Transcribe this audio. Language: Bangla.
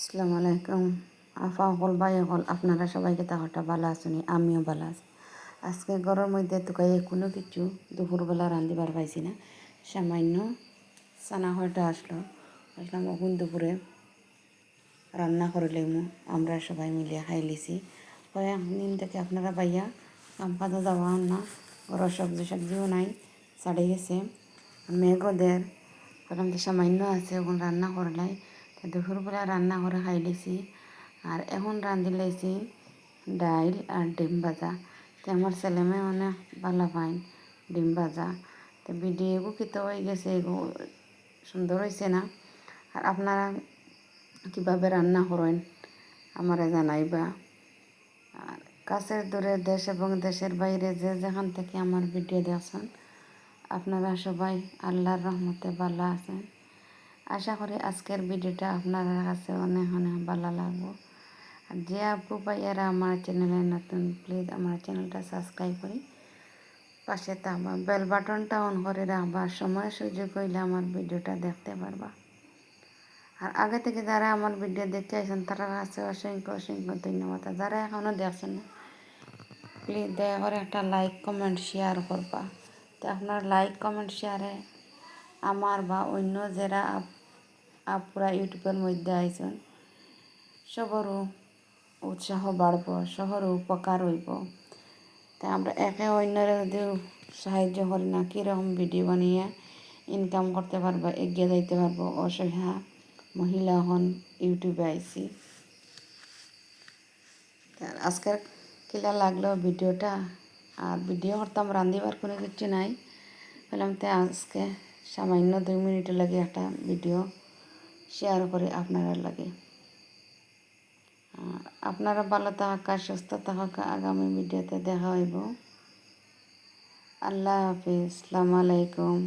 আসসালামু আলাইকুম আফা হল ভাই হল আপনারা সবাইকে তাহটা ভালো আছেন আমিও ভালো আছি। আজকে ঘরের মধ্যে তোকাই কোনো কিছু দুপুরবেলা রান্ধিবার পাইছি না, সামান্য চানা হয়টা আসলাম এখন দুপুরে রান্না করিলাম, আমরা সবাই মিলিয়ে খাই লিছি। কয়েকদিন থেকে আপনারা বাইয়া কাম কাজে যাওয়া না, ঘরের সবজিও নাই, ছাড়ে গেছে মেঘদের কারণ সামান্য আছে এখন রান্না করলাই। দুপুরবেলা রান্না করে খাই লিছি আর এখন রাঁধি লাইছি ডাইল আর ডিম ভাজা। তো আমার ছেলে মেয়ে অনেক ভালো পায় ডিম ভাজা। তো ভিডিও কিতো হয়ে গেছে, এগো সুন্দর হয়েছে না? আর আপনারা কীভাবে রান্না করেন আমারে জানাইবা। আর কাছের দূরে দেশ এবং দেশের বাইরে যে যেখান থেকে আমার ভিডিও দেখছেন আপনারা সবাই আল্লাহর রহমতে ভালো আছেন। আশা করি আজকের ভিডিওটা আপনাদের কাছে অনেক অনেক ভালো লাগবে। আর যে আপু ভাইয়ারা আমার চ্যানেলে নতুন, প্লিজ আমার চ্যানেলটা সাবস্ক্রাইব করি, পাশে থাকবা, বেল বাটনটা অন করে রাখবা, সময় সুযোগ হইলে আমার ভিডিওটা দেখতে পারবা। আর আগে থেকে যারা আমার ভিডিও দেখতে আসেন তারা কাছে অসংখ্য অসংখ্য ধন্যবাদ। আর যারা এখনও দেখছেন না, প্লিজ দয়া করে একটা লাইক কমেন্ট শেয়ার করবা। তো আপনার লাইক কমেন্ট শেয়ারে আমার বা অন্য যারা আপুরা ইউটিউবের মধ্যে আইছেন সবরও উৎসাহ বাড়ব, সবরও উপকার হইব। তাই আমরা একে অন্যের যদি সাহায্য করি না, কীরকম ভিডিও বানিয়ে ইনকাম করতে পারবো, এগিয়ে যাইতে পারবো। অসহায় মহিলা হন ইউটিউবে আইছি। আজকের কিলা লাগলো ভিডিওটা, আর ভিডিও করতাম রান্ধিবার কোনো কিছু নাই, বললাম তো আজকে সামান্য 2 মিনিটের লাগে একটা ভিডিও শেয়ার করে আপনারা লাগে। আপনারা ভালো থাকা, সুস্থ থাকা, আগামী ভিডিওতে দেখা হইব। আল্লাহ হাফিজ, আসসালামু আলাইকুম।